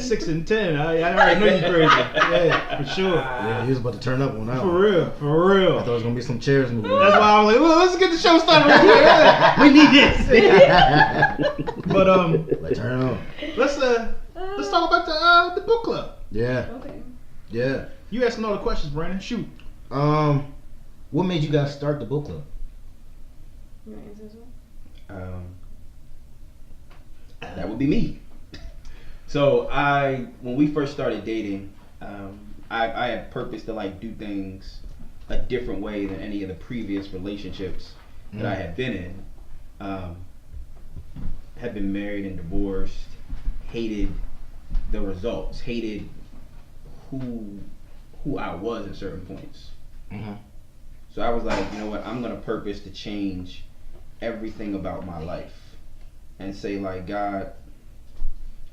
6 and 10. I already know you crazy. Yeah, for sure. Yeah, he was about to turn up on that. For real. I thought it was gonna be some chairs moving. That's why I was like, well, let's get the show started right here. Yeah, we need this. But turn on. Let's talk about the book club. Yeah. Okay. Yeah. You asking all the questions, Brandon. Shoot. What made you guys start the book club? You want to answer this one? That would be me. So when we first started dating, I had purpose to like do things a different way than any of the previous relationships that I had been in. Had been married and divorced, hated the results, hated who I was at certain points. Mm-hmm. So I was like, you know what, I'm gonna purpose to change everything about my life and say like, God,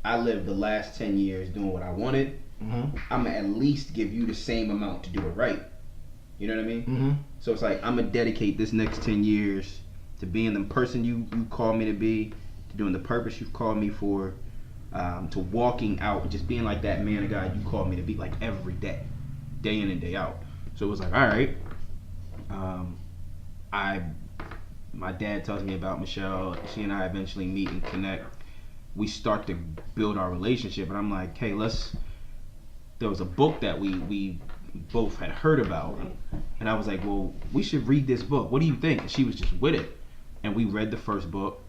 I lived the last 10 years doing what I wanted. Mm-hmm. I'm gonna at least give you the same amount to do it right. You know what I mean? Mm-hmm. So it's like, I'm gonna dedicate this next 10 years to being the person you call me to be, to doing the purpose you've called me for, to walking out, just being like that man of God you called me to be, like every day in and day out. So it was like, all right. My dad tells me about Michelle. She and I eventually meet and connect. We start to build our relationship, and I'm like, hey, there was a book that we both had heard about, and I was like, well, we should read this book. What do you think? And she was just with it, and we read the first book,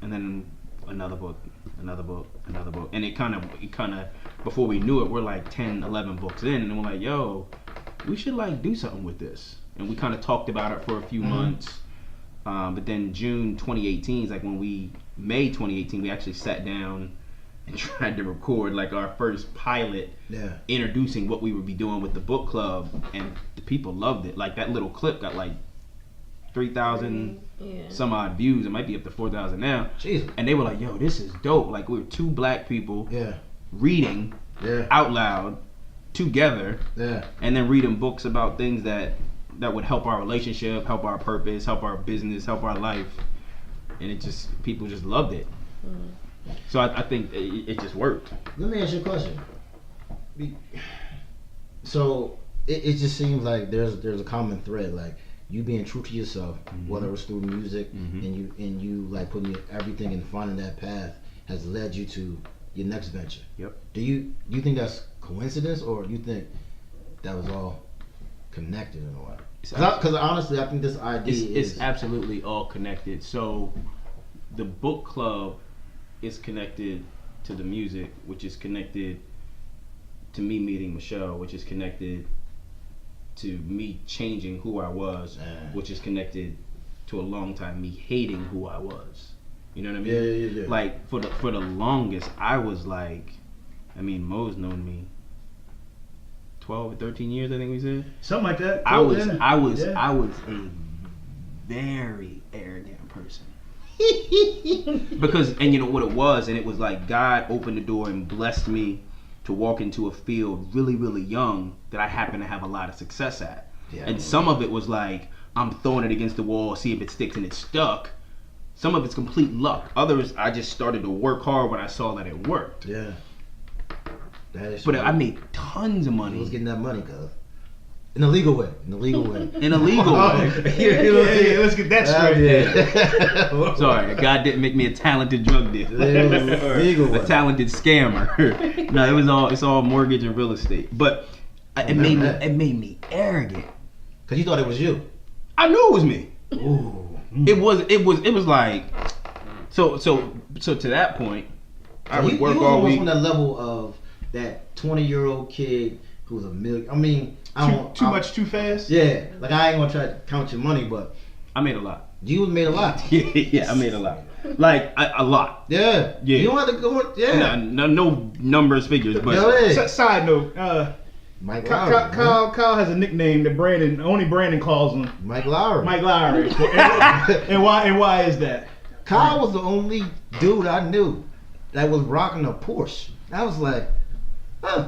and then another book, and it kind of before we knew it, we're like 10, 11 books in, and we're like, yo, we should like do something with this. And we kind of talked about it for a few months. But then June 2018 is like May 2018, we actually sat down and tried to record like our first pilot, introducing what we would be doing with the book club, and the people loved it. Like that little clip got like 3,000 some odd views. It might be up to 4,000 now. Jesus. And they were like, yo, this is dope. Like we were two black people reading out loud together, and then reading books about things that would help our relationship, help our purpose, help our business, help our life, and people just loved it. So I think it just worked. Let me ask you a question. So it just seems like there's a common thread, like you being true to yourself, whether it's through music, and you like putting everything in front of that path has led you to your next venture. Yep. Do you think that's coincidence, or do you think that was all connected in a way? Because honestly, I think this idea is absolutely all connected. So the book club is connected to the music, which is connected to me meeting Michelle, which is connected to me changing who I was, which is connected to a long time me hating who I was. You know what I mean? Yeah. Like for the longest, I was like, I mean, Mo's known me 12 or 13 years, I think we said. Something like that. I was a very arrogant person. Because, and you know what it was, and it was like God opened the door and blessed me to walk into a field really, really young that I happen to have a lot of success at. Yeah, and some of it was like, I'm throwing it against the wall, see if it sticks, and it stuck. Some of it's complete luck. Others, I just started to work hard when I saw that it worked. Yeah. But I made tons of money. I was getting that money, cuz. In a legal way. In a legal way. Yeah, let's get that straight. Sorry, God didn't make me a talented drug dealer. Legal a talented scammer. No, it's all mortgage and real estate. But it made me arrogant. Cause you thought it was you. I knew it was me. Ooh. It was like so to that point, I would work all week. On that level of that 20-year-old kid who's a million. I mean, too much too fast. Yeah, like I ain't gonna try to count your money, but I made a lot. You made a lot. Yeah, I made a lot. Like a lot. Yeah. You don't have to go. Yeah. No numbers, figures, but side note. Mike Lowry. Kyle has a nickname that Brandon calls him. Mike Lowry. and why is that? Kyle was the only dude I knew that was rocking a Porsche. I was like, huh.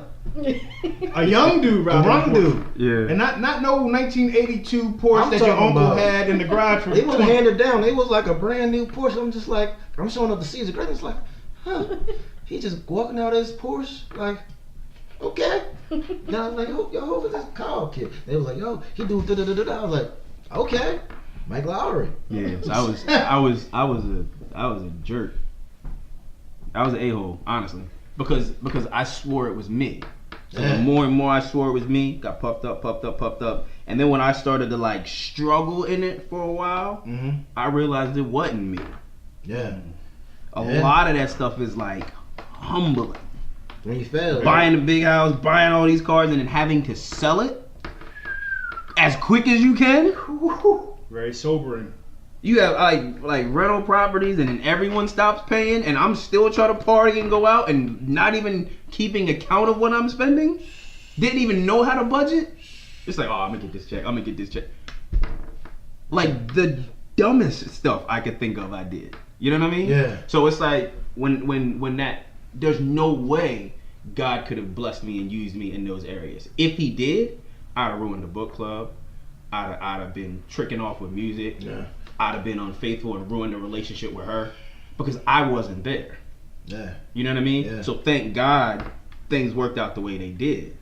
A young dude, right? A young dude. Yeah. And not no 1982 Porsche that your uncle had in the garage. It wasn't handed down. It was like a brand new Porsche. I'm just like, I'm showing up to Caesar Great. It's like, huh, he just walking out of his Porsche, like, okay. Then I was like, yo, who's this Kyle kid? They was like, yo, he do da-da-da-da. I was like, okay, Mike Lowry. Yeah, so I was a jerk. I was an a-hole, honestly, because I swore it was me. So the more and more I swore it was me, got puffed up, and then when I started to like struggle in it for a while, I realized it wasn't me. Yeah. A lot of that stuff is like humbling. When you fail, Buying a big house, buying all these cars, and then having to sell it as quick as you can. Very sobering. You have like rental properties, and then everyone stops paying, and I'm still trying to party and go out, and not even keeping account of what I'm spending. Didn't even know how to budget. It's like, oh, I'm gonna get this check. Like the dumbest stuff I could think of, I did. You know what I mean? Yeah. So it's like when that, there's no way God could have blessed me and used me in those areas. If He did, I'd have ruined the book club. I'd have been tricking off with music. Yeah. I'd have been unfaithful and ruined the relationship with her because I wasn't there. Yeah. You know what I mean? Yeah. So thank God things worked out the way they did.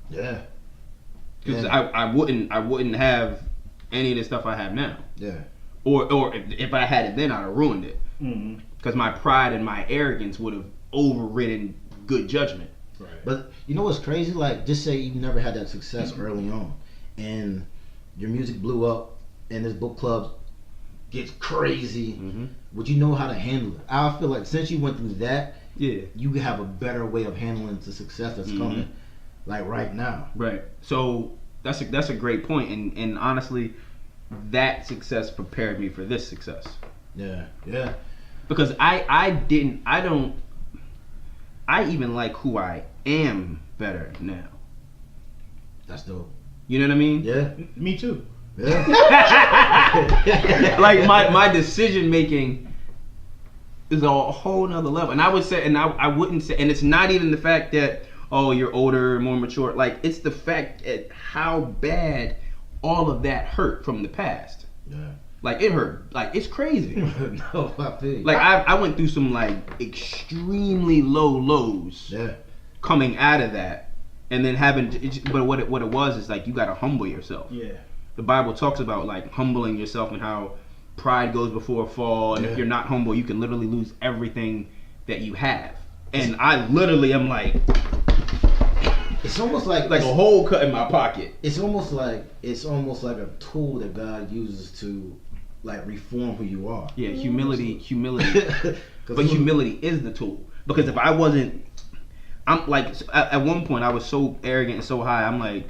Yeah. Because I wouldn't have any of the stuff I have now. Yeah. Or if I had it then, I'd have ruined it. Because my pride and my arrogance would have overridden good judgment. Right. But you know what's crazy? Like, just say you never had that success early on, and your music blew up, and this book club gets crazy. Would you know how to handle it? I feel like since you went through that, you have a better way of handling the success that's coming, like right now. Right. So that's a great point, and honestly, that success prepared me for this success. Yeah. Yeah. Because I even like who I am better now. That's dope. You know what I mean? Yeah. Me too. Yeah. Like my decision making is a whole nother level. And I would say, and I wouldn't say, and it's not even the fact that, oh, you're older, more mature. Like, it's the fact that how bad all of that hurt from the past. Yeah. Like, it hurt. Like, it's crazy. No, I feel you. Like, I went through some, like, extremely low lows coming out of that. And then but what it was is, like, you got to humble yourself. Yeah. The Bible talks about, like, humbling yourself and how pride goes before a fall. And if you're not humble, you can literally lose everything that you have. And I literally am like... It's almost like a hole cut in my pocket. It's almost like a tool that God uses to like reform who you are. Yeah, humility. But humility is the tool. Because if I wasn't, I'm like at one point I was so arrogant and so high. I'm like,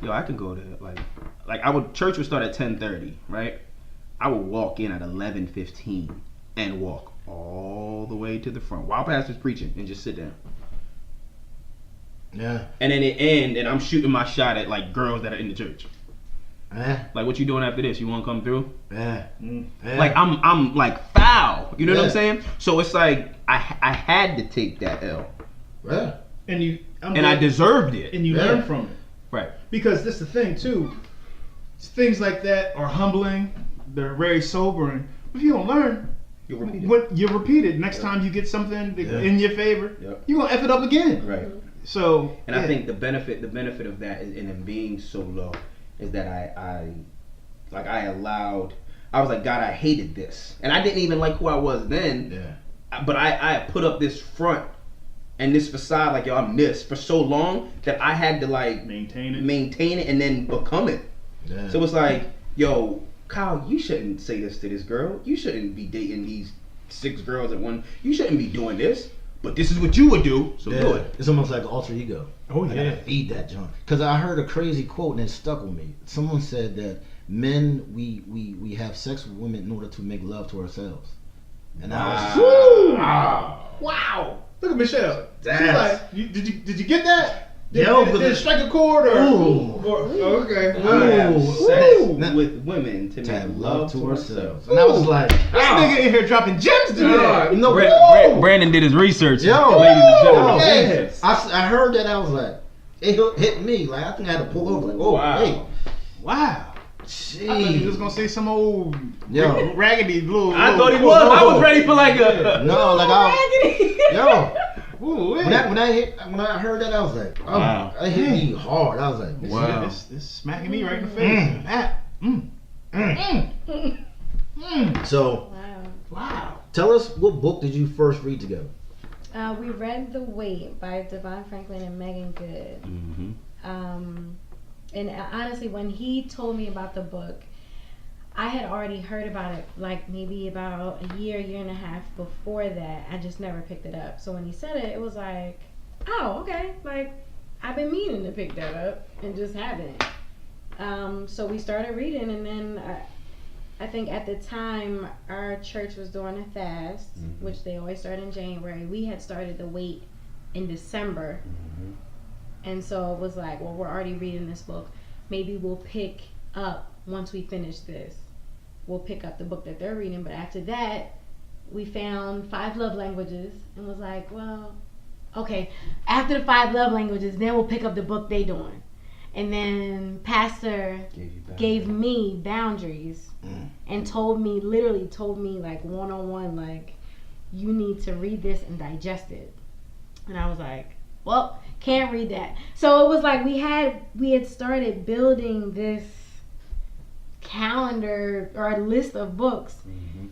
yo, I could go to church would start at 10:30, right? I would walk in at 11:15 and walk all the way to the front while pastor's preaching and just sit down. Yeah. And then it end, and I'm shooting my shot at like girls that are in the church. Like, what you doing after this? You want to come through? Like I'm like foul. You know what I'm saying? So it's like I had to take that L. Yeah. And I deserved it. And you learn from it. Right. Because that's the thing too. Things like that are humbling. They're very sobering. If you don't learn, you repeat it. Next time you get something in your favor, you're gonna F it up again. Right. So, and I think the benefit of that is in him being so low is that I was like, God, I hated this, and I didn't even like who I was then. Yeah. But I put up this front and this facade, like, yo, I'm this for so long that I had to like maintain it, and then become it. Yeah. So it's like, yo, Kyle, you shouldn't say this to this girl. You shouldn't be dating these 6 girls at one. You shouldn't be doing this. But this is what you would do, so do it. It's almost like an alter ego. Oh, yeah. I gotta feed that junk. Because I heard a crazy quote and it stuck with me. Someone said that men, we have sex with women in order to make love to ourselves. And I was wow. Look at Michelle. She's like, did you get that? Did it strike a chord or? Okay. Sex with women to make love to ourselves. And I was like, this nigga in here dropping gems today. You know, Brandon did his research. Yo, ladies and gentlemen. I heard that. I was like, it hit me. Like, I think I had to pull over. Like, wow. Hey. Wow. I thought he was gonna say some old raggedy little. I thought he was. I was ready for like a. No, like Raggedy. When I heard that, I was like, oh, Wow. it hit me hard. I was like, Wow. This smacking me right in the face. So, Wow. tell us, what book did you first read together? We read The Wait by Devon Franklin and Megan Good. Mm-hmm. And honestly, when he told me about the book, I had already heard about it like maybe about a year and a half before that. I just never picked it up. So when he said it, it was like, oh, okay. Like, I've been meaning to pick that up and just haven't. So we started reading, and then I think at the time our church was doing a fast, which they always start in January. We had started The Wait in December. And so it was like, well, we're already reading this book. Maybe we'll pick up, once we finish this, we'll pick up the book that they're reading. But after that, we found 5 love languages and was like, well, okay, after the 5 love languages, then we'll pick up the book they doing. And then Pastor gave me boundaries and literally told me like one-on-one, like, you need to read this and digest it. And I was like, well, can't read that. So it was like we had started building this calendar or a list of books.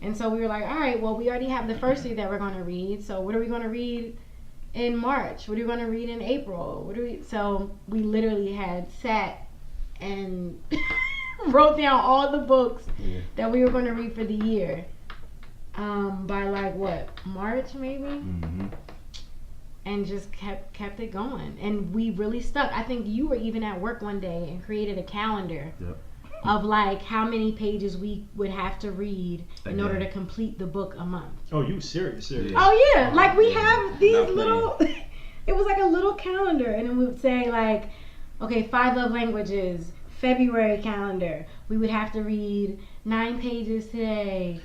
And so we were like, all right, well, we already have the first 3 that we're going to read. So what are we going to read in March? What are we going to read in April? So we literally had sat and wrote down all the books that we were going to read for the year. By like what, March maybe? And just kept it going, and we really stuck. I think you were even at work one day and created a calendar of like how many pages we would have to read in order to complete the book a month. Oh, you serious? Oh yeah, like we have these little. It was like a little calendar, and it would say like, okay, 5 love languages, February calendar. We would have to read 9 pages today.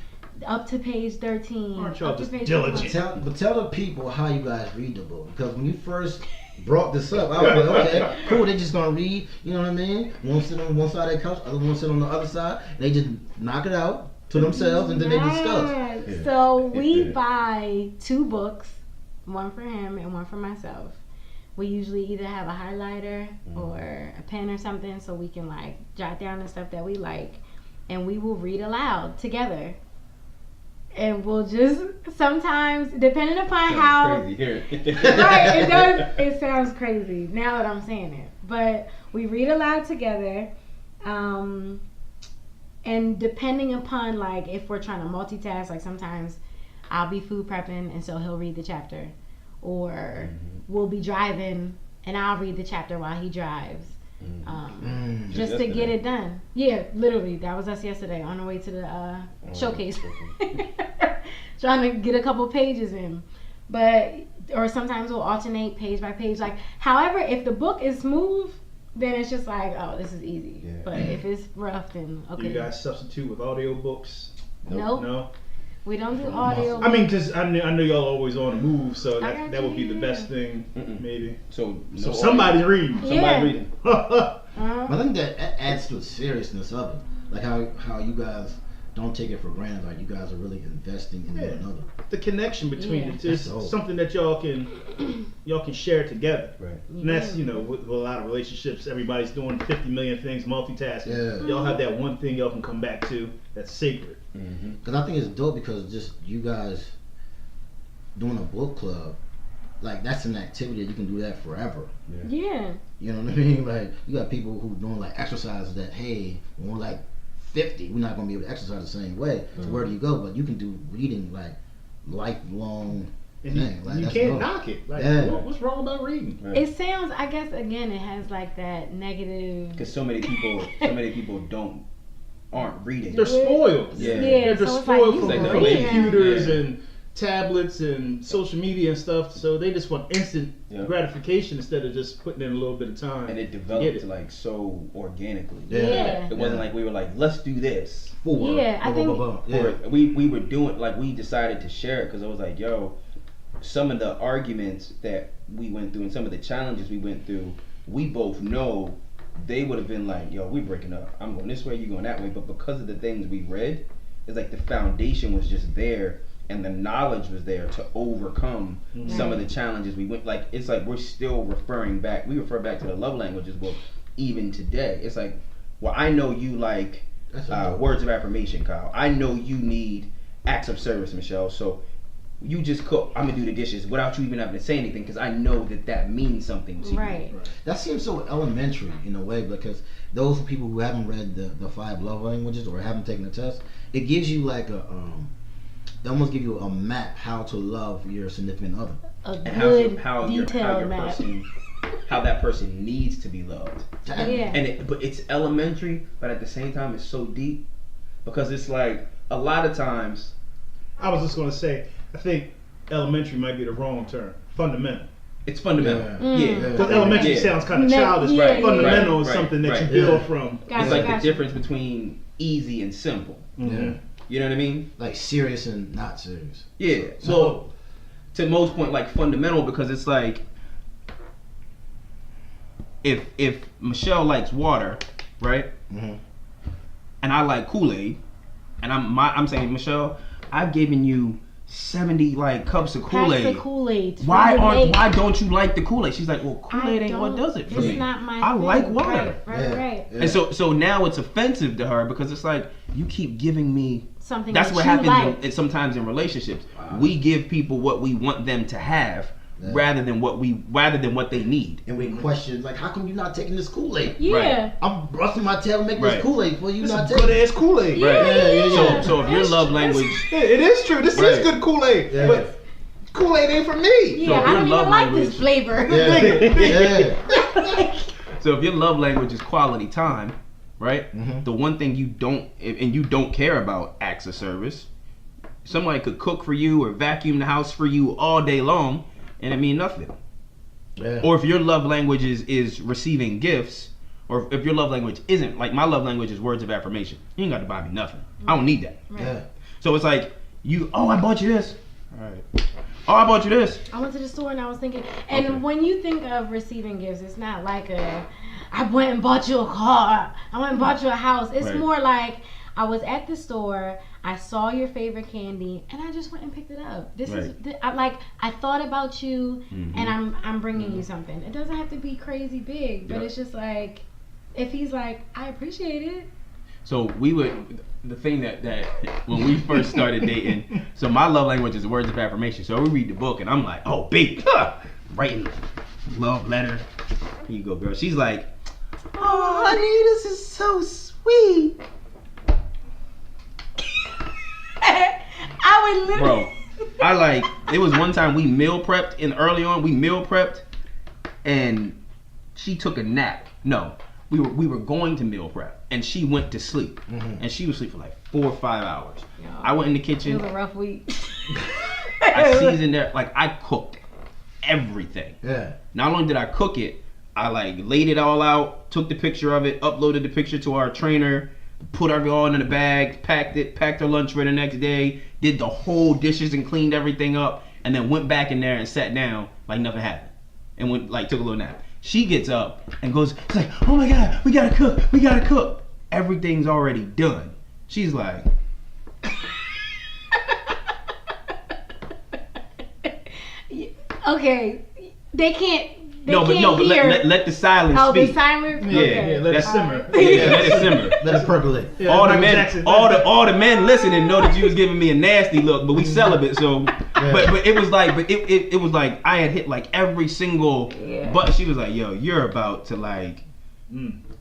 Up to page 13. Aren't y'all just diligent? But tell the people how you guys read the book, because when you first brought this up, I was like, okay, cool, they just gonna read, you know what I mean? One sit on one side of the couch, other one sit on the other side, and they just knock it out to themselves, and then they discuss. So we buy 2 books, one for him and one for myself. We usually either have a highlighter or a pen or something, so we can like jot down the stuff that we like, and we will read aloud together. And we'll just sometimes, depending upon how crazy here. right, it does. It sounds crazy now that I'm saying it. But we read aloud together, and depending upon like if we're trying to multitask, like sometimes I'll be food prepping and so he'll read the chapter, or we'll be driving and I'll read the chapter while he drives. Just to get it done. Yeah, literally, that was us yesterday on the way to the showcase. Trying to get a couple pages in. But or sometimes we'll alternate page by page. Like, however, if the book is smooth, then it's just like, oh, this is easy. But if it's rough, then okay. Do you guys substitute with audiobooks? Nope. No. We don't do audio. I mean, because I know y'all always on the move, so that would be the best thing, maybe. So somebody's reading. Yeah. Somebody's reading. I think that adds to the seriousness of it. Like how you guys don't take it for granted. Like you guys are really investing in one another. The connection between the two is something that y'all can share together. Right. And that's, with a lot of relationships, everybody's doing 50 million things, multitasking. Yeah. Y'all have that one thing y'all can come back to that's sacred. Because I think it's dope because just you guys doing a book club, like that's an activity that you can do that forever. Yeah. You know what I mean? Like you got people who doing like exercises that, hey, when we're like 50, we're not gonna be able to exercise the same way. So where do you go? But you can do reading like lifelong. And thing. Like, you can't knock it. Like, what's wrong about reading? Right. It sounds, I guess, again, it has like that negative. Because so many people aren't reading. They're spoiled. Yeah, They're so spoiled like from computers and tablets and social media and stuff. So they just want instant gratification instead of just putting in a little bit of time. And it developed like so organically. Yeah. It wasn't like we were like, let's do this. I think we were doing, like, we decided to share it because I was like, yo, some of the arguments that we went through and some of the challenges we went through, we both know they would have been like, yo, we breaking up. I'm going this way, you going that way. But because of the things we read, it's like the foundation was just there and the knowledge was there to overcome some of the challenges we went. Like, it's like we're still referring back. We refer back to the love languages book even today. It's like, well, I know you like words of affirmation, Kyle. I know you need acts of service, Michelle. So you just cook, I'm gonna do the dishes without you even having to say anything, because I know that means something to Right. you. That seems so elementary in a way, because those people who haven't read the 5 love languages or haven't taken the test, it gives you like a they almost give you a map how to love your significant other. A And good how detailed map. how that person needs to be loved. Yeah. And but it's elementary, but at the same time it's so deep, because it's like a lot of times. I was just gonna say, I think elementary might be the wrong term. Fundamental. It's fundamental. Yeah. Because elementary sounds kind of childish. Yeah, Right. Fundamental right, is something that right. you build from. Gotcha, It's like gotcha. the difference between easy and simple. Yeah. You know what I mean? Like serious and not serious. Yeah. So to most point, like fundamental, because it's like if Michelle likes water, right? Mm-hmm. And I like Kool-Aid, and I'm saying, Michelle, I've given you 70 like cups of Kool-Aid. Packs of Kool-Aid. Why don't you like the Kool-Aid? She's like, well, Kool-Aid ain't what does it for me. It's not my I thing. like water. Right. Yeah. And so now it's offensive to her, because it's like, you keep giving me Something that's that what you happens like. sometimes in relationships. We give people what we want them to have rather than what they need. And we question, like, how come you not taking this Kool-Aid? Yeah. Right. I'm busting my tail to make Right. this Kool-Aid for you This not is taking good ass Kool-Aid. Yeah. So if your love language, It is true. This Right. is good Kool-Aid. Yeah. But Kool-Aid ain't for me. Yeah, So I don't your love even like language- this flavor. Yeah. so if your love language is quality time, right? Mhm. The one thing you don't care about acts of service. Somebody could cook for you or vacuum the house for you all day long, and it mean nothing. Yeah. Or if your love language is receiving gifts, or if your love language isn't, like my love language is words of affirmation. You ain't got to buy me nothing. I don't need that. Yeah. So it's like I bought you this. All right. Oh, I bought you this. I went to the store and I was thinking, and Okay. when you think of receiving gifts, it's not like I went and bought you a car, I went and bought you a house. It's Right. more like, I was at the store, I saw your favorite candy, and I just went and picked it up. This is I thought about you, and I'm bringing you something. It doesn't have to be crazy big, but Yeah. it's just like, if he's like, I appreciate it. So the thing that when we first started dating, so my love language is words of affirmation. So we read the book and I'm like, oh baby, writing love letter. Here you go, girl. She's like, oh honey, this is so sweet. I would literally. Bro, it was one time we meal prepped early on, and she took a nap. No, we were going to meal prep and she went to sleep. And she was asleep for like 4 or 5 hours. Yo, I went in the It kitchen. was a rough week. I seasoned there, like I cooked everything. Yeah. Not only did I cook it, I like laid it all out, took the picture of it, uploaded the picture to our trainer, put everything all in a bag, packed her lunch for the next day, did the whole dishes and cleaned everything up, and then went back in there and sat down like nothing happened, and went like took a little nap. She gets up and goes, it's like, oh my god, we gotta cook. Everything's already done. She's like, Okay, they can't. They no, can't but hear. let the silence Oh, speak. the silence. Yeah, Okay. yeah, let it That's- simmer. Yeah, let it simmer. Let it percolate. Yeah, all the Michael men, Jackson. all the men listening know that you was giving me a nasty look, but we celibate, so. But it was like, it was like I had hit like every single button. She was like, "Yo, you're about to like."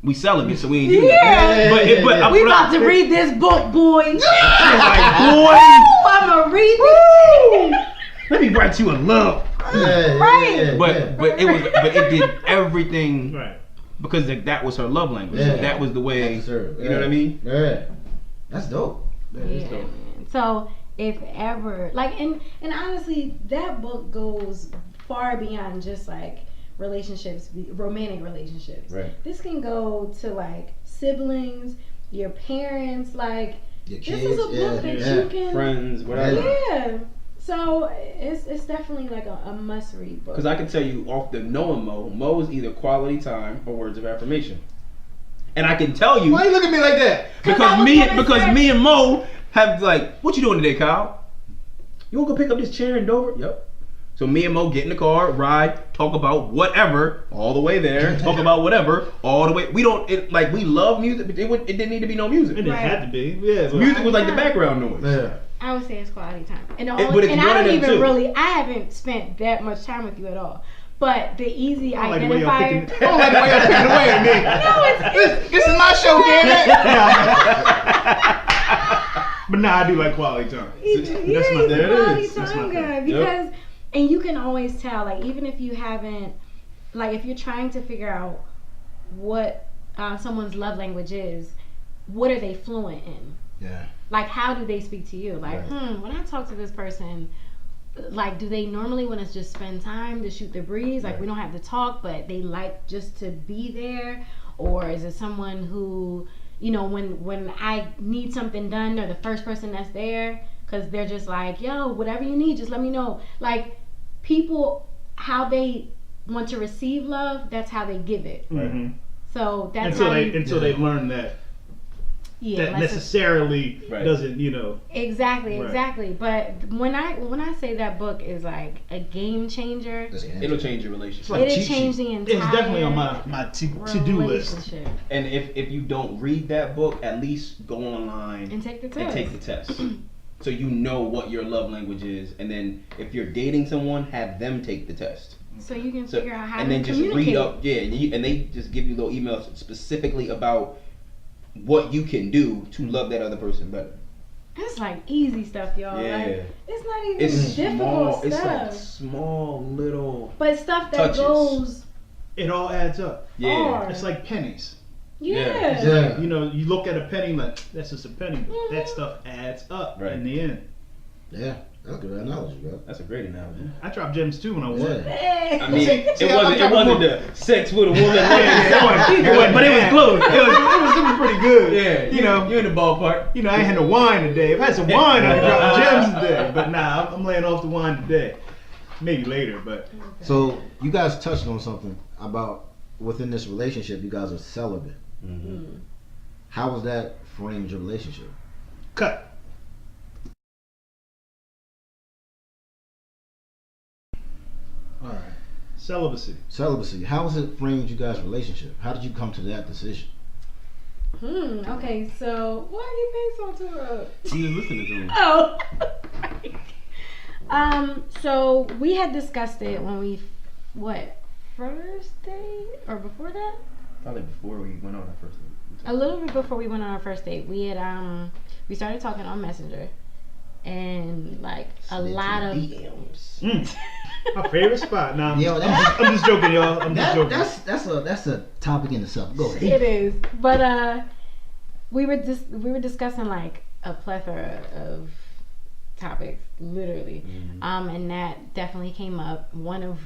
We celibate, so we ain't do Yeah. that. But We about to read this book, boys. like, boy, I'm gonna read this. let me write you a love. Right. But it did everything Right. because that was her love language. Yeah. That was the way. Yes, sir. You know what I mean? Yeah. That's dope. That is Yeah, dope. man. So if ever, like, and honestly, that book goes far beyond just like relationships, romantic relationships. Right. This can go to like siblings, your parents, like Your this kids. is a book that you can. Friends, whatever. Yeah. So it's definitely like a must read book. Because I can tell you off the knowing Mo is either quality time or words of affirmation. And I can tell you. Why you look at me like that? Because me and Mo have like, what you doing today, Kyle? You wanna go pick up this chair in Dover? Yep. So me and Mo get in the car, ride, talk about whatever, all the way there. Talk about whatever, all the way. We love music, but it didn't need to be no music. It didn't have to be. Yeah, music was like the background noise. Yeah. I would say it's quality time. And But it's and one I of don't them even too. really, I haven't spent that much time with you at all. But the easy I don't like the way y'all identifier. picking. I don't like the way y'all picking away at me. No, This is my show, damn it. But nah, I do like quality time. It's That's my, there it quality is. That's my time thing. guy because, and you can always tell, like even if you haven't, like if you're trying to figure out what someone's love language is, what are they fluent in? Yeah. Like how do they speak to you? Like, Right. when I talk to this person, like do they normally want to just spend time to shoot the breeze? Like we don't have to talk, but they like just to be there, or is it someone who, you know, when I need something done, they're the first person that's there because they're just like, yo, whatever you need, just let me know. Like people, how they want to receive love, that's how they give it. Mm-hmm. So that's Until they learn that that unless it's- necessarily doesn't, you know. Exactly, Right. exactly. But when I say that book is like a game changer, It'll change your relationship. like it'll cheat change sheet. the entire. It's definitely on my to-do list. relationship. And if you don't read that book, at least go online And take the test. and take the test. So you know what your love language is, and then if you're dating someone, have them take the test. So you can So, figure out how and to then just communicate. read up, and they just give you little emails specifically about what you can do to love that other person better. It's like easy stuff, y'all. Yeah. Like, it's not even It's difficult small. It's stuff. like small little. But stuff that touches. goes. It all adds up. Yeah. Hard. It's like pennies. Yeah. Yeah. You know, you look at a penny like that's just a penny. But Mhm. that stuff adds up Right. in the end. Yeah. That's a good analogy, bro. That's a great analogy. I dropped gems too when I was Yeah. little. Hey. I mean, See, it wasn't the sex with a woman, it wasn't but it was bad. close. It was pretty good. Yeah, You know, you're in the ballpark. I ain't had no wine today. If I had some wine, I'd drop gems today. But nah, I'm laying off the wine today. Maybe later, but So you guys touched on something about within this relationship, you guys are celibate. Mm-hmm. How was that framed your relationship? cut. All right, celibacy. Celibacy. How was it framed you guys' relationship? How did you come to that decision? Okay, so why are you being so tough? She was listening to him. Oh. So we had discussed it when we, first date or before that? Probably before we went on our first date. A little bit before we went on our first date, we had we started talking on Messenger, and like a lot of DMs. My favorite spot. Nah, I'm, Yo, I'm just joking, y'all. I'm just joking. That's a topic in itself. Go ahead. it is, but we were discussing like a plethora of topics, literally, and that definitely came up. One of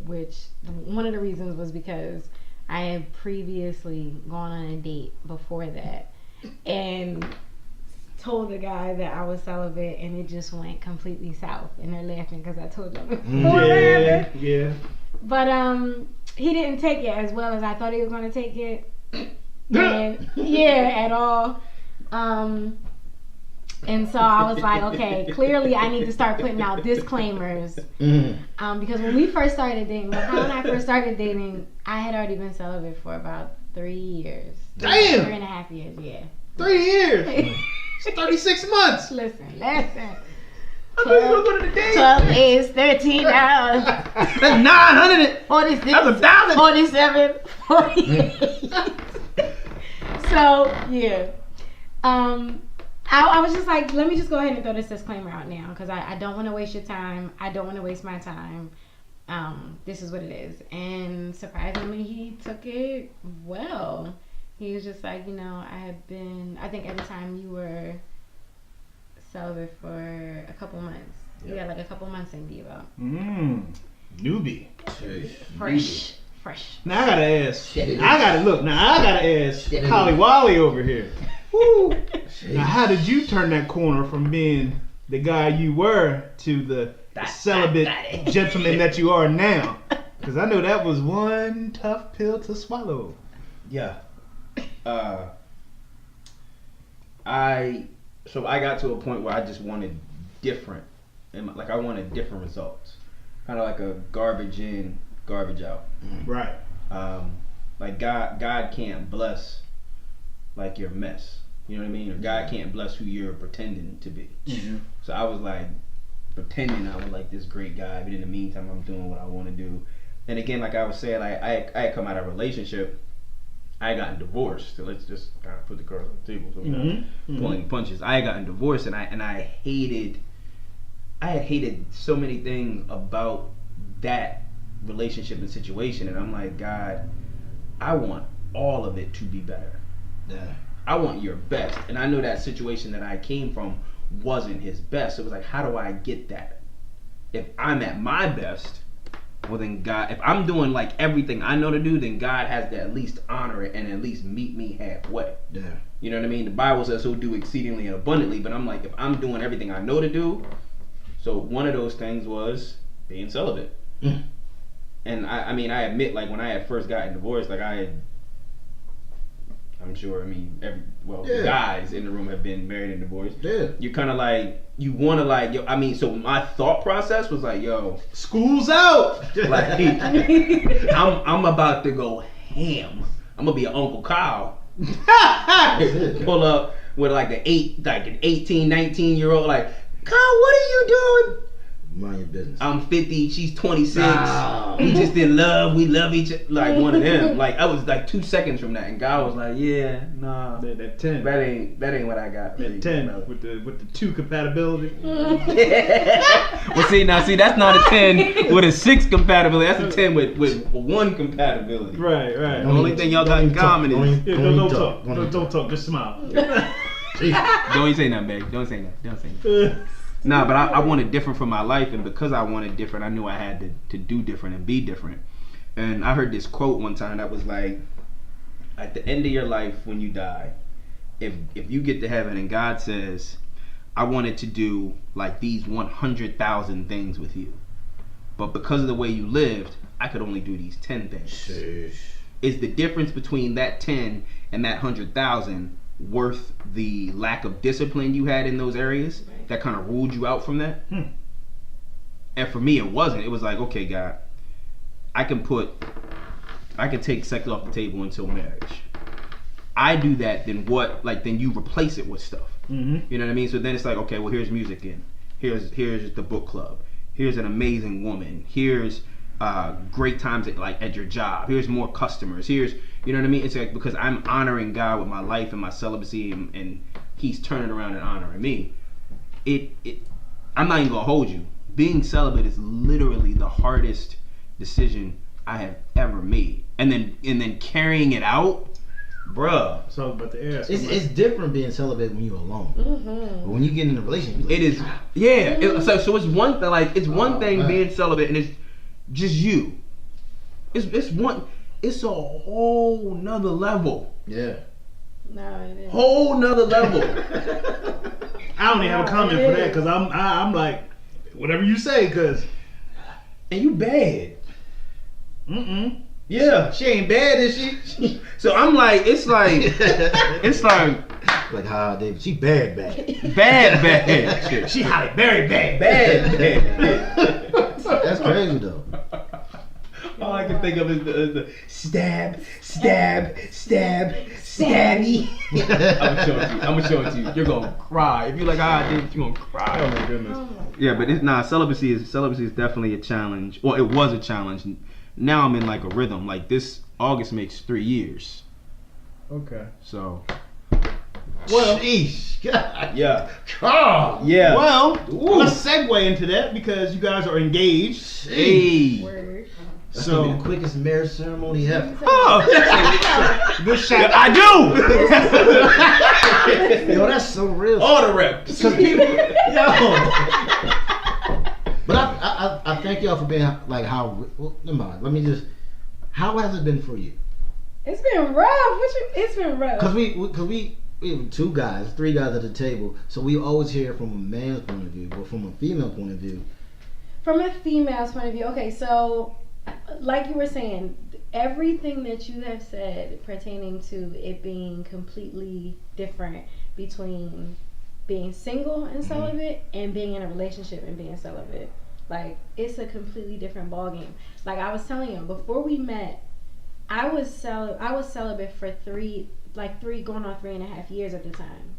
the reasons was because I had previously gone on a date before that, and told the guy that I was celibate, and it just went completely south. And they're laughing because I told them before that happened. Yeah. But he didn't take it as well as I thought he was going to take it. And at all. And so I was like, okay, clearly I need to start putting out disclaimers. Because when we first started dating, when Kyle and I first started dating, I had already been celibate for about 3 years. Damn! 3.5 years, yeah. 3 years. It's 36 months. Listen. I thought you were gonna go to the date. 12 days, 13 hours. That's 900. 46, That's 1,000. 47, 48. So, yeah. I was just like, let me just go ahead and throw this disclaimer out now because I don't want to waste your time. I don't want to waste my time. This is what it is. And surprisingly, he took it well. He was just like, I think at the time you were celibate for a couple months. Yep. You had like a couple months in Devo. Newbie. Fresh. Now I gotta ask. I gotta ask Holly Wally over here. Woo. Now, how did you turn that corner from being the guy you were to the celibate gentleman that you are now? Because I know that was one tough pill to swallow. Yeah. I got to a point where I just wanted different, and like I wanted different results, kind of like a garbage in, garbage out. Right. Like God can't bless like your mess. You know what I mean? Or God can't bless who you're pretending to be. Mm-hmm. So I was like pretending I was like this great guy, but in the meantime I'm doing what I want to do. And again, like I was saying, like I had come out of a relationship. I had gotten divorced. So let's just kind of put the cards on the table so we're not pulling punches. I had gotten divorced, and I had hated so many things about that relationship and situation. And I'm like, God, I want all of it to be better. Yeah. I want your best. And I know that situation that I came from wasn't his best. So it was like, how do I get that? If I'm at my best, well then God, if I'm doing like everything I know to do, then God has to at least honor it and at least meet me halfway. Yeah. You know what I mean? The Bible says he'll do exceedingly and abundantly, but I'm like, if I'm doing everything I know to do, so one of those things was being celibate. And I mean, I admit, like when I had first gotten divorced, like I'm sure, I mean, guys in the room have been married and divorced. Yeah. You kind of like, you want to like, yo, I mean, so my thought process was like, yo, school's out. Like, I'm about to go ham. I'm gonna be an Uncle Kyle. Pull up with like an 18, 19-year-old, like, Kyle, what are you doing? Mind your business. I'm 50, she's 26. Nah. We just in love. We love each other. Like one of them. Like I was like 2 seconds from that, and God was like, "Yeah, nah, That 10. that ain't what I got." That 10 with the 2 compatibility. Well, see, that's not a 10 with a 6 compatibility. That's a 10 with 1 compatibility. Right. The only thing y'all got in common is Don't talk. Don't talk. Just smile. don't even say nothing, babe. Don't say nothing. Nah, but I wanted different for my life, and because I wanted different, I knew I had to do different and be different. And I heard this quote one time that was like, at the end of your life when you die, if you get to heaven and God says, I wanted to do like these 100,000 things with you, but because of the way you lived, I could only do these 10 things. Sheesh. Is the difference between that 10 and that 100,000 worth the lack of discipline you had in those areas that kind of ruled you out from that? And for me, it wasn't. It was like, okay, God, I can take sex off the table until marriage. I do that, then what? Like, then you replace it with stuff. You know what I mean? So then it's like, okay, well, here's music in. Here's the book club. Here's an amazing woman. Here's great times at your job. Here's more customers. Here's, you know what I mean? It's like, because I'm honoring God with my life and my celibacy, and he's turning around and honoring me. I'm not even gonna hold you. Being celibate is literally the hardest decision I have ever made. And then carrying it out, bruh. So, but the ass. It's different being celibate when you're alone. But when you get in a relationship, It is, yeah. So it's one thing. Like it's one thing being celibate, and it's just you. It's a whole nother level. Yeah. No, it is. Whole nother level. I don't even have a comment for that because I'm like, whatever you say, because. And you bad. Yeah, she ain't bad, is she? So I'm like, it's like Like how David, she bad. bad shit. She Holly Berry bad. That's crazy though. All I can think of is the stabby. I'm gonna show it to you. You're gonna cry. If you're like, David, you're gonna cry. Oh my goodness. Yeah, but celibacy is definitely a challenge. Well, it was a challenge. Now I'm in like a rhythm. Like this August makes 3 years. Okay. So. Well, Sheesh. God. Yeah. Oh. Yeah. Well, let's segue into that because you guys are engaged. Hey. Word. That's So- gonna be the quickest marriage ceremony ever. Oh. Good shot. I do. Yo, that's so real. All the reps. Cause people, But I thank y'all for being like how. Well, never mind. Let me just. How has it been for you? It's been rough. It's been rough. Cause we have 3 guys at the table, so we always hear from a man's point of view, but from a female point of view. From a female's point of view, okay, so like you were saying, everything that you have said pertaining to it being completely different between being single and celibate and being in a relationship and being celibate. Like, it's a completely different ballgame. Like I was telling you, before we met, I was celibate for three going on 3.5 years at the time.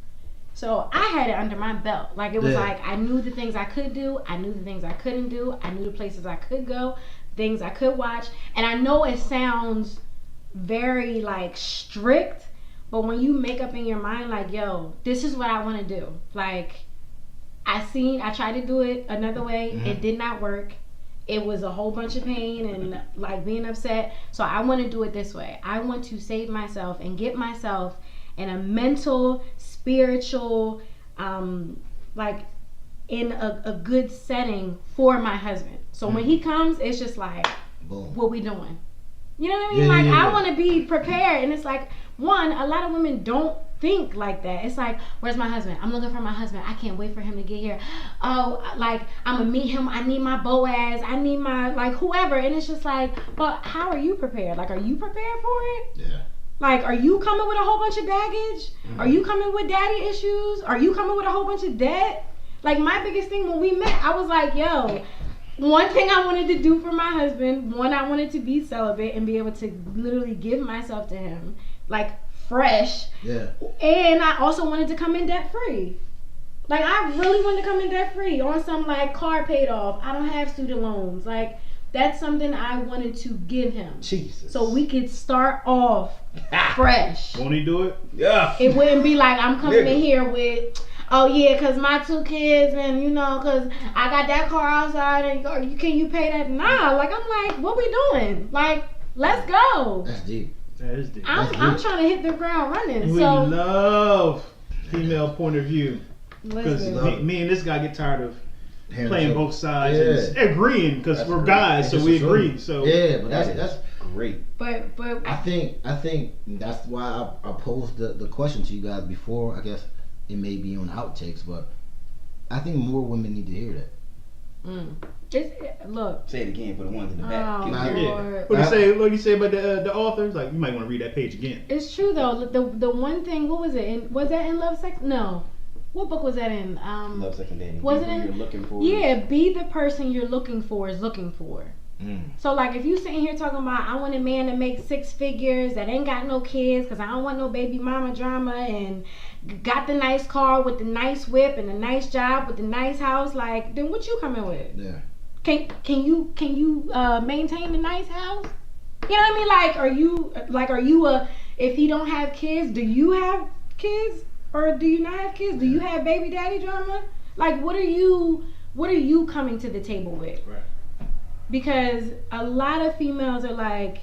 So I had it under my belt. Like, it was like, I knew the things I could do, I knew the things I couldn't do, I knew the places I could go, things I could watch. And I know it sounds very like strict, but when you make up in your mind, like, yo, this is what I want to do. Like, I tried to do it another way. It did not work. It was a whole bunch of pain and like being upset. So I want to do it this way. I want to save myself and get myself in a mental, spiritual, like in a good setting for my husband. So when he comes, it's just like, boom, what we doing? You know what I mean? I want to be prepared. And it's like, one, a lot of women don't think like that. It's like, where's my husband? I'm looking for my husband. I can't wait for him to get here. Oh, like, I'm gonna meet him. I need my Boaz. I need my, like, whoever. And it's just like, but how are you prepared? Like, are you prepared for it? Yeah. Like, are you coming with a whole bunch of baggage? Are you coming with daddy issues? Are you coming with a whole bunch of debt? Like, my biggest thing when we met, I was like, yo, one thing I wanted to do for my husband, one, I wanted to be celibate and be able to literally give myself to him, like, fresh. Yeah. And I also wanted to come in debt free. Like, I really wanted to come in debt free on some, like, car paid off. I don't have student loans. Like, that's something I wanted to give him. Jesus. So we could start off fresh. Won't he do it? Yeah. It wouldn't be like I'm coming in here with, oh yeah, cause my 2 kids and you know, cause I got that car outside and can you pay that? Nah, like I'm like, what we doing? Like, let's go. That's deep. That is deep. I'm trying to hit the ground running. And we love female point of view. Because me and this guy get tired of playing both sides and agreeing because we're guys, so we agree. So yeah, but that's great. But I think that's why I posed the question to you guys before. I guess it may be on outtakes, but I think more women need to hear that. Look. Say it again for the ones in the back. What you say about the authors? Like, you might want to read that page again. It's true though. The one thing, what was it? Was that in Love, Sex? No. What book was that in? Love, Sex, and Dating. Was it in? You're looking for. Yeah, be the person you're looking for is looking for. So like, if you sitting here talking about I want a man to make 6 figures that ain't got no kids because I don't want no baby mama drama and got the nice car with the nice whip and the nice job with the nice house, like, then what you coming with? Yeah. Can you maintain the nice house? You know what I mean? Like, are you if he don't have kids, do you have kids or do you not have kids? Do you have baby daddy drama? Like, what are you coming to the table with? Right. Because a lot of females are like,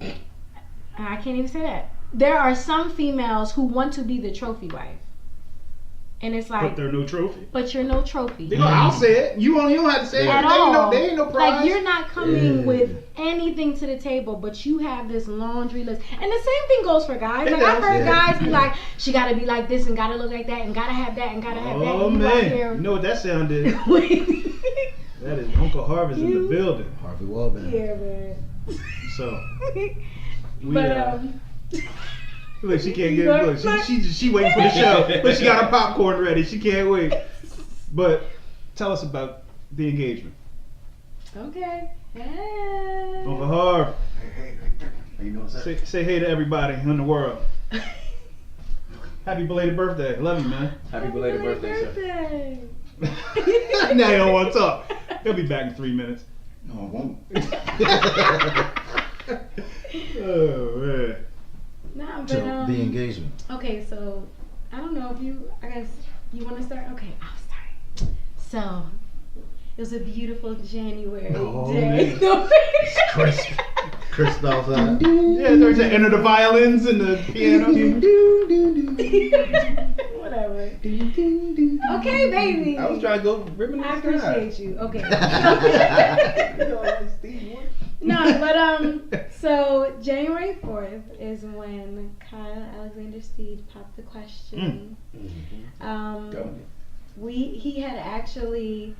I can't even say that. There are some females who want to be the trophy wife. And it's like, but they're no trophy. But you're no trophy. I'll say it. You don't have to say it. At all. There ain't no prize. Like, you're not coming with anything to the table, but you have this laundry list. And the same thing goes for guys. Like, I've heard guys be like, she gotta be like this and gotta look like that and gotta have that and gotta have that. Oh man, you know what that sounded? That is Uncle Harvey's in the building. Harvey Wallbang. Yeah, man. So, but look, she can't get it. Look, she waiting for the show. Look, she got her popcorn ready. She can't wait. But tell us about the engagement. Okay. Hey. Uncle Harv. Hey. You know what I'm saying? Say hey to everybody in the world. Happy belated birthday. Love you, man. Happy belated birthday, sir. Now you don't want to talk. He'll be back in 3 minutes. No, I won't. Oh man. Nah, but So, the engagement. Okay, so I don't know if I guess you want to start. Okay, I'll start. So it was a beautiful January day. It's crisp. Crisp outside. Yeah, there's the enter the violins and the piano. Whatever. Okay, baby. I was trying to go ribbon. I appreciate you. Okay. No, but so January 4th is when Kyle Alexander Steed popped the question. He had actually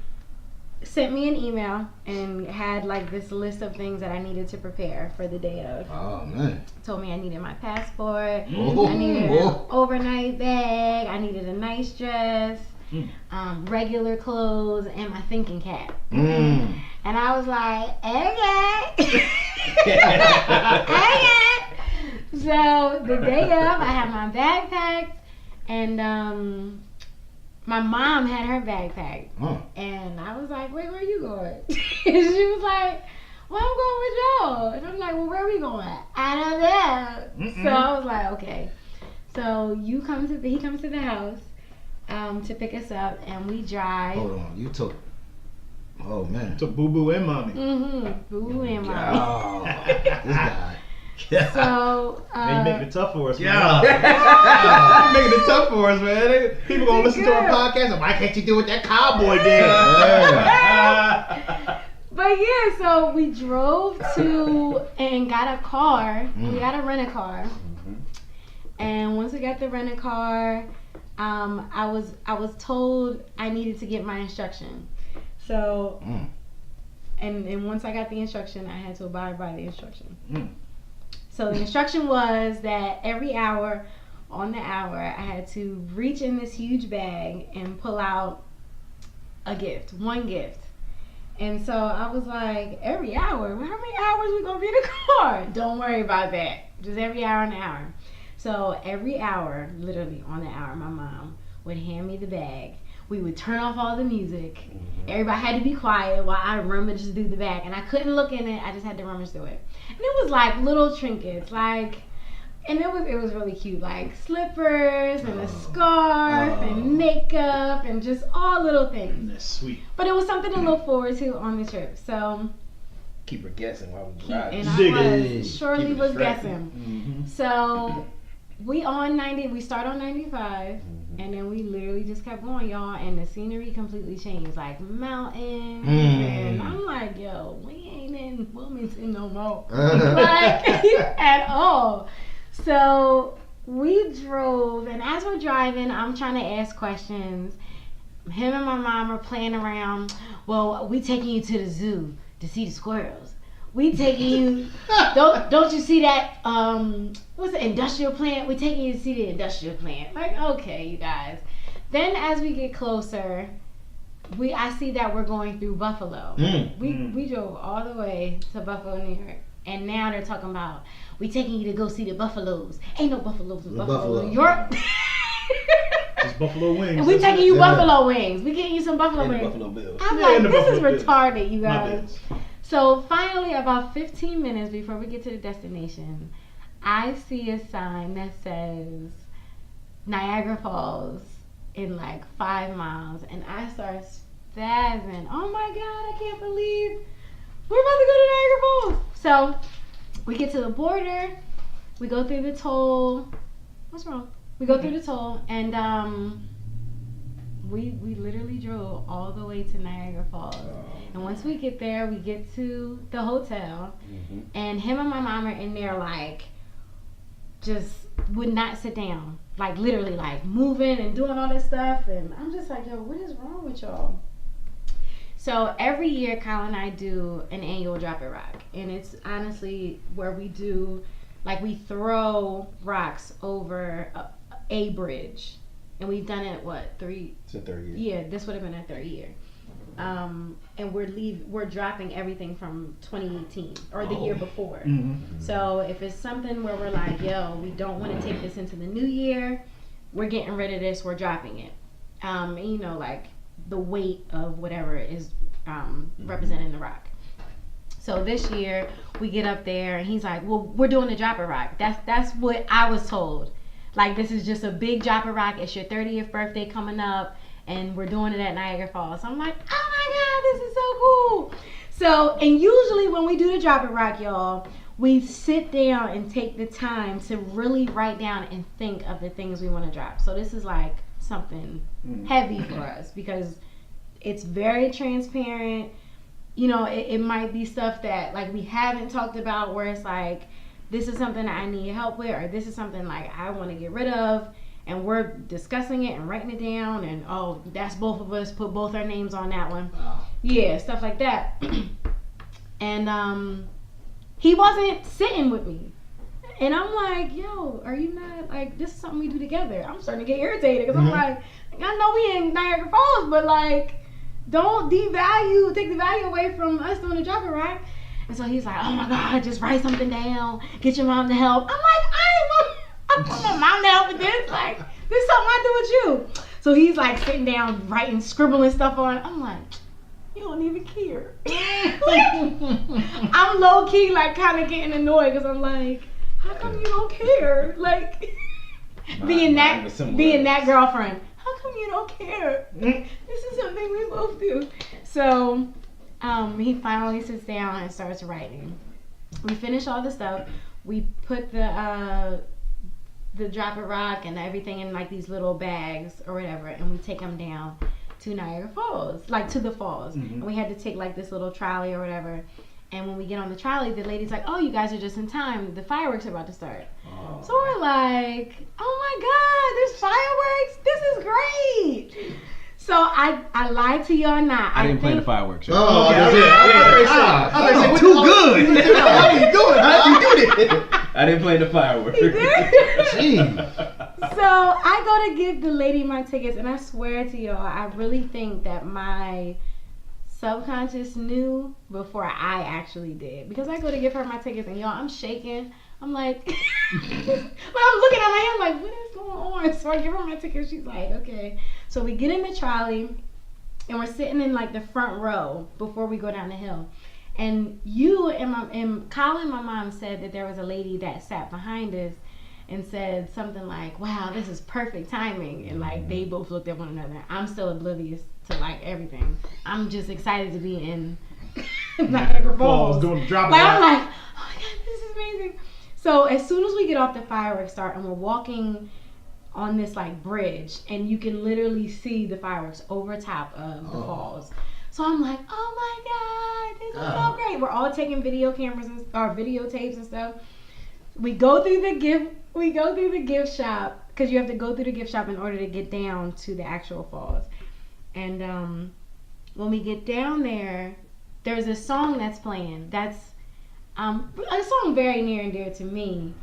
sent me an email and had like this list of things that I needed to prepare for the day of. Oh man. Told me I needed my passport, Oh. I needed an overnight bag, I needed a nice dress, regular clothes, and my thinking cap. And I was like, okay. Okay. So the day of, I had my bag packed, and my mom had her bag packed. And I was like, wait, where are you going? And she was like, well, I'm going with y'all. And I'm like, well, where are we going? I don't know. So I was like, okay. So he comes to the house to pick us up, and we drive. Hold on, you took. Oh man. You took Boo Boo and Mommy. Boo Boo and Mommy. Oh, this guy. So they making it tough for us, man. Yeah. They making it tough for us, man. People gonna listen to our podcast, and why can't you do what that cowboy did? But yeah, so we drove to and got a car. We got to rent a car. And once we got the rent a car, I was told I needed to get my instruction. So and once I got the instruction, I had to abide by the instruction. So the instruction was that every hour on the hour, I had to reach in this huge bag and pull out one gift. And so I was like, every hour? Well, how many hours we gonna be in the car? Don't worry about that. Just every hour on the hour. So every hour, literally on the hour, my mom would hand me the bag. We would turn off all the music. Everybody had to be quiet while I rummaged through the bag. And I couldn't look in it. I just had to rummage through it. And it was like little trinkets, and it was really cute, like slippers and a scarf and makeup and just all little things. That's sweet. But it was something to look forward to on the trip. So Keep her guessing while we drive. and I surely was guessing. So we start on 95. And then we literally just kept going, y'all, and the scenery completely changed, like mountains, and I'm like, yo, we ain't in Wilmington no more, like at all. So we drove, and as we're driving, I'm trying to ask questions. Him and my mom are playing around. Well, we taking you to the zoo to see the squirrels. We taking you. Don't you see that? What's the industrial plant? We taking you to see the industrial plant. Like, okay, you guys. Then as we get closer, I see that we're going through Buffalo. We drove all the way to Buffalo, New York, and now they're talking about we taking you to go see the buffaloes. Ain't no buffaloes in Buffalo, New York. Just buffalo wings. And we taking you buffalo wings. We getting you some buffalo wings. Buffalo Bills. I'm like, this is retarded, you guys. So finally, about 15 minutes before we get to the destination, I see a sign that says Niagara Falls in like 5 miles, and I start spazzing. Oh my God, I can't believe we're about to go to Niagara Falls. So we get to the border, we go through the toll. What's wrong? We go through the toll, and we literally drove all the way to Niagara Falls. And once we get there, we get to the hotel, and him and my mom are in there like just would not sit down, like literally like moving and doing all this stuff. And I'm just like, yo, what is wrong with y'all? So every year, Kyle and I do an annual Drop It Rock, and it's honestly where we do, like, we throw rocks over a bridge, and we've done it It's a third year. Yeah, this would have been our third year. And we're dropping everything from 2018 or the year before. So if it's something where we're like, yo, we don't want to take this into the new year, we're getting rid of this, we're dropping it. And you know, like the weight of whatever is representing the rock. So this year we get up there and he's like, well, we're doing the Drop It Rock. That's what I was told. Like, this is just a big Drop It Rock. It's your 30th birthday coming up, and we're doing it at Niagara Falls. So I'm like, oh my God, this is so cool. So, and usually when we do the Drop It Rock, y'all, we sit down and take the time to really write down and think of the things we want to drop. So this is like something heavy for us because it's very transparent. You know, it might be stuff that like we haven't talked about where it's like, this is something that I need help with, or this is something like I want to get rid of. and we're discussing it and writing it down, and oh, that's both of us, put both our names on that one. Wow. Yeah, stuff like that. And he wasn't sitting with me. And I'm like, yo, are you not, like, this is something we do together. I'm starting to get irritated because I'm like, I know we in Niagara Falls, but like, don't take the value away from us doing the Drop It Rock. And so he's like, oh my God, just write something down, get your mom to help. I'm like, I want my mom to help with this. Like, this is something I do with you. So he's like sitting down, writing, scribbling stuff on. I'm like, you don't even care. I'm low key, like, kind of getting annoyed because I'm like, how come you don't care? Like, being that girlfriend. How come you don't care? This is something we both do. So, he finally sits down and starts writing. We finish all the stuff. We put the Drop It Rock and everything in like these little bags or whatever, and we take them down to Niagara Falls, like to the falls. And we had to take like this little trolley or whatever. And when we get on the trolley, the lady's like, oh, you guys are just in time. The fireworks are about to start. Oh. So we're like, oh my God, there's fireworks. This is great. So I lied to y'all not. I didn't play the fireworks. Right? Oh, I was like, too good. How you doing? How you do this? I didn't play the fireworks. So I go to give the lady my tickets, and I swear to y'all, I really think that my subconscious knew before I actually did, because I go to give her my tickets and y'all, I'm shaking. I'm like, but I'm looking at my hand like, what is going on? So I give her my ticket. She's like, okay. So we get in the trolley and we're sitting in like the front row before we go down the hill. And you and Colin, my mom, said that there was a lady that sat behind us and said something like, wow, this is perfect timing. And like they both looked at one another. I'm still oblivious to like everything. I'm just excited to be in Niagara Falls. Doing the Drop It Rock. I'm like, oh my God, this is amazing. So as soon as we get off the fireworks start and we're walking on this like bridge, and you can literally see the fireworks over top of the falls. So I'm like, oh my God, this is so great. We're all taking video cameras or videotapes and stuff. We go through the gift shop, because you have to go through the gift shop in order to get down to the actual falls. And when we get down there, there's a song that's playing. That's a song very near and dear to me.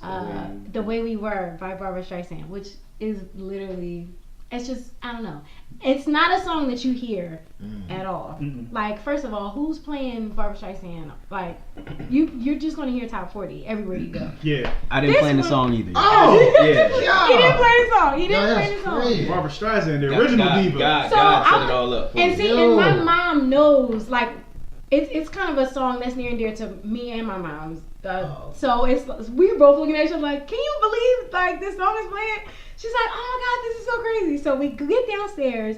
The Way We Were by Barbra Streisand, which is literally, it's just, I don't know. It's not a song that you hear at all. Like, first of all, who's playing Barbra Streisand? Like, you're just going to hear top 40 everywhere you go. Yeah. I didn't play the song either. Oh! Yeah. He didn't play the song. He didn't play the song. Crazy. Barbra Streisand, the original diva. God set it all up for and me. see, and my mom knows, like, it's kind of a song that's near and dear to me and my mom's. So we were both looking at each other like, can you believe like this song is playing? She's like, oh my God, this is so crazy. So we get downstairs,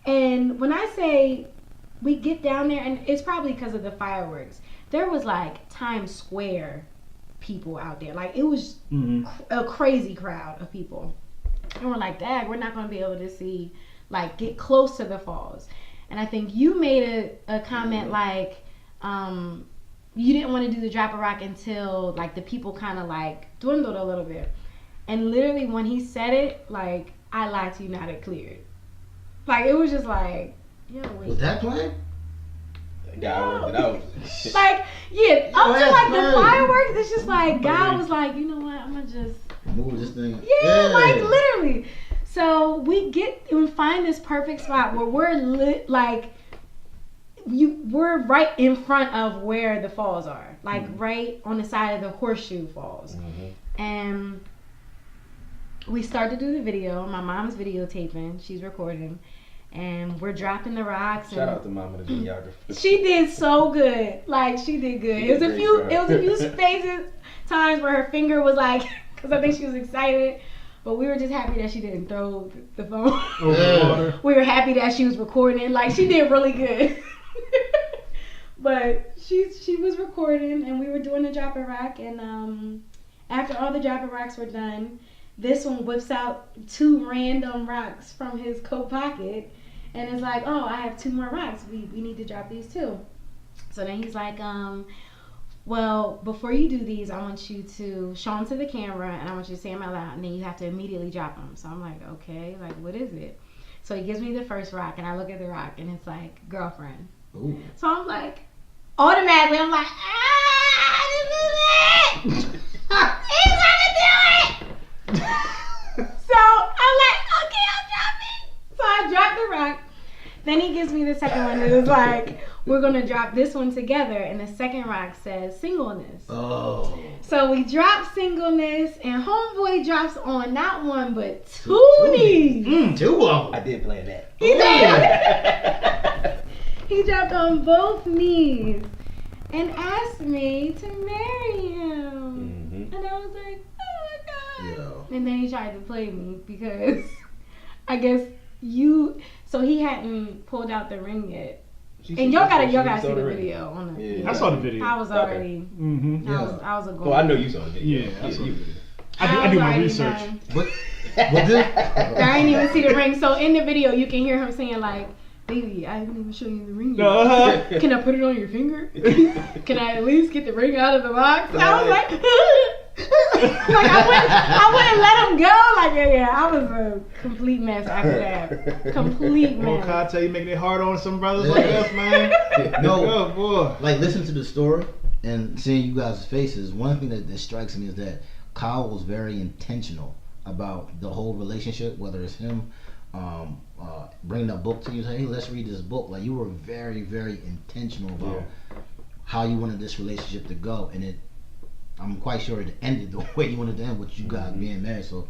and when I say we get down there, and it's probably because of the fireworks, there was like Times Square people out there. Like, it was a crazy crowd of people. And we're like, Dad, we're not going to be able to see, like, get close to the falls. And I think you made a comment like, you didn't want to do the Drop It Rock until like the people kind of like dwindled a little bit. And literally when he said it, like, I lied to you not, it cleared. Like, it was just like, yo, Was that playing? God worked it out. Like, yeah, up to like the fireworks, it's just like God was like, you know what, I'm gonna just move this thing. Yeah, like literally. So we find this perfect spot where we're lit, like we're right in front of where the falls are, like right on the side of the Horseshoe Falls. And we start to do the video. My mom's videotaping, she's recording, and we're dropping the rocks. Shout out to Mama, the videographer. She did so good. Like, she did good. It was a few spaces, times where her finger was like, because I think she was excited. But we were just happy that she didn't throw the phone over the water. We were happy that she was recording. Like, she did really good. But she was recording, and we were doing the Drop It Rock. And after all the Drop It Rocks were done, this one whips out 2 random rocks from his coat pocket. And it's like, oh, I have 2 more rocks. We need to drop these too. So then he's like, well, before you do these, I want you to show them to the camera, and I want you to say them out loud, and then you have to immediately drop them. So I'm like, okay, like, what is it? So he gives me the first rock, and I look at the rock, and it's like, girlfriend. Ooh. So I'm like, automatically, I'm like, this is it! He's gonna do it! So I'm like, okay, I'll drop it. So I drop the rock. Then he gives me the second one, and it's like, we're gonna drop this one together, and the second rock says singleness. Oh. So we drop singleness, and homeboy drops on not one but two knees. Two of them. I did play that. He did. He dropped on both knees and asked me to marry him. And I was like, oh my God. Yo. And then he tried to play me because I guess so he hadn't pulled out the ring yet. And y'all gotta see the video on the. Yeah. I saw the video. I was already. I was a goal. Oh, I know you saw the video. Yeah, I saw the video. I do my research. But I didn't even see the ring. So in the video, you can hear him saying like, "Baby, I didn't even show you the ring yet. Can I put it on your finger? Can I at least get the ring out of the box?" I was like, like I wouldn't let him go. Like yeah, I was a complete mess after that. Complete Well, mess. Kai tell you making it hard on some brothers like us, man. No. Oh boy. like listening to the story and seeing you guys' faces, one thing that strikes me is that Kyle was very intentional about the whole relationship, whether it's him bringing that book to you, say, hey, let's read this book. Like you were very, very intentional about how you wanted this relationship to go, and I'm quite sure it ended the way you wanted to end with you guys being married. So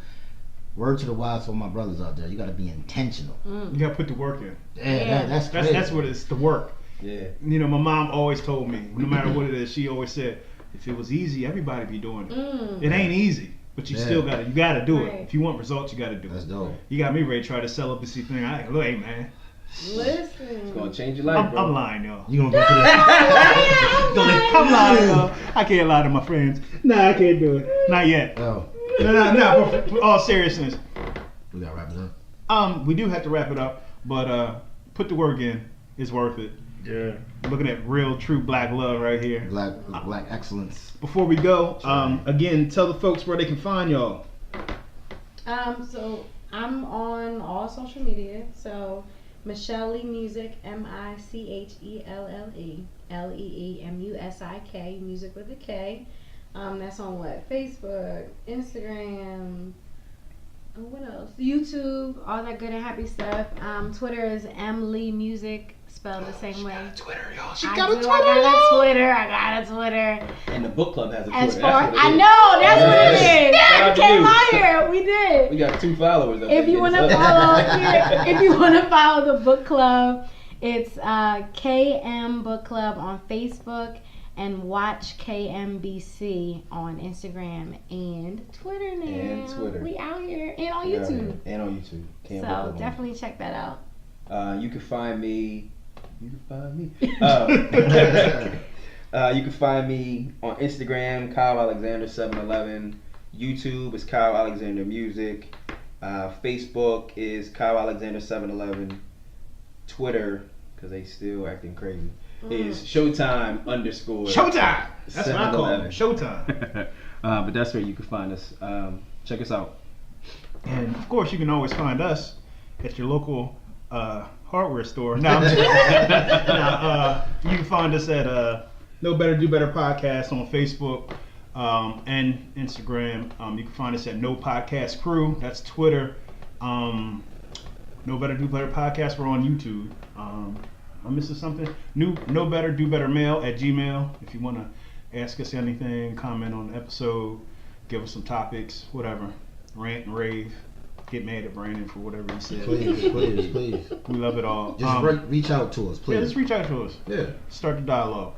word to the wise for my brothers out there, you got to be intentional. You gotta put the work in. Yeah. That's what it's the work. Yeah. You know, my mom always told me, no matter what it is, she always said, if it was easy, everybody be doing it. It ain't easy, but you still gotta do Right. it. If you want results, you gotta do That's it. dope. You got me ready to try the celibacy thing. I like, look, hey man, Listen. It's gonna change your life, bro. I'm lying, y'all. You gonna go through that? I'm lying, y'all. I can't lie to my friends. Nah, I can't do it. Not yet. Oh, No. But for all seriousness, we gotta wrap it up. we do have to wrap it up, but put the work in. It's worth it. Yeah. Looking at real, true black love right here. Black excellence. Before we go, again, tell the folks where they can find y'all. So I'm on all social media. So Michelle Lee Music, MICHELLE LEEMUSIK, music with a K. That's on what? Facebook, Instagram, what else? YouTube, all that good and happy stuff. Twitter is Lee Music, spelled the same way. Twitter, y'all. I got a Twitter. And the book club has a As Twitter. far That's what it I is. know, that's what it is. Shout Yeah, out to came you. out here. We did. We got 2 followers. If you want to follow the book club, it's KM Bookclub on Facebook and watch KMBC on Instagram and Twitter now. And Twitter. We out here and on YouTube. And on YouTube. KM So Bookclub. definitely check that out. You can find me. You can find me on Instagram, Kyle Alexander 711. YouTube is Kyle Alexander Music. Facebook is Kyle Alexander 711. Twitter, because they still acting crazy, is Showtime _ Showtime. That's what I call it. 711. Showtime. But that's where you can find us. Check us out. And of course, you can always find us at your local hardware store. Now, you can find us at No Better Do Better Podcast on Facebook and Instagram. You can find us at No Podcast Crew. That's Twitter. No Better Do Better Podcast. We're on YouTube. I'm missing something. No Better Do Better Mail at Gmail. If you want to ask us anything, comment on the episode, give us some topics, whatever. Rant and rave. Get mad at Brandon for whatever he said. Please. We love it all. Just reach out to us, please. Yeah, just reach out to us. Yeah. Start the dialogue.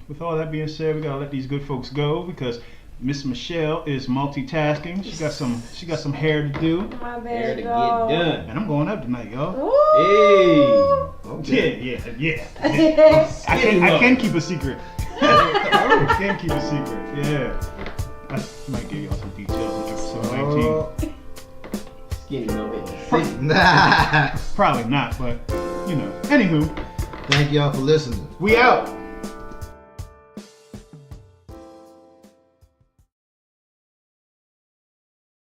With all that being said, we gotta let these good folks go because Miss Michelle is multitasking. She got some hair to do, My There bad, to get dog. done. and I'm going up tonight, y'all. Hey. Yeah. Hey. I can keep a secret. I can keep a secret. Yeah. I might give y'all some details in episode 19. Skinny no hit. Nah. Probably not, but you know. Anywho, Thank y'all for listening. we out.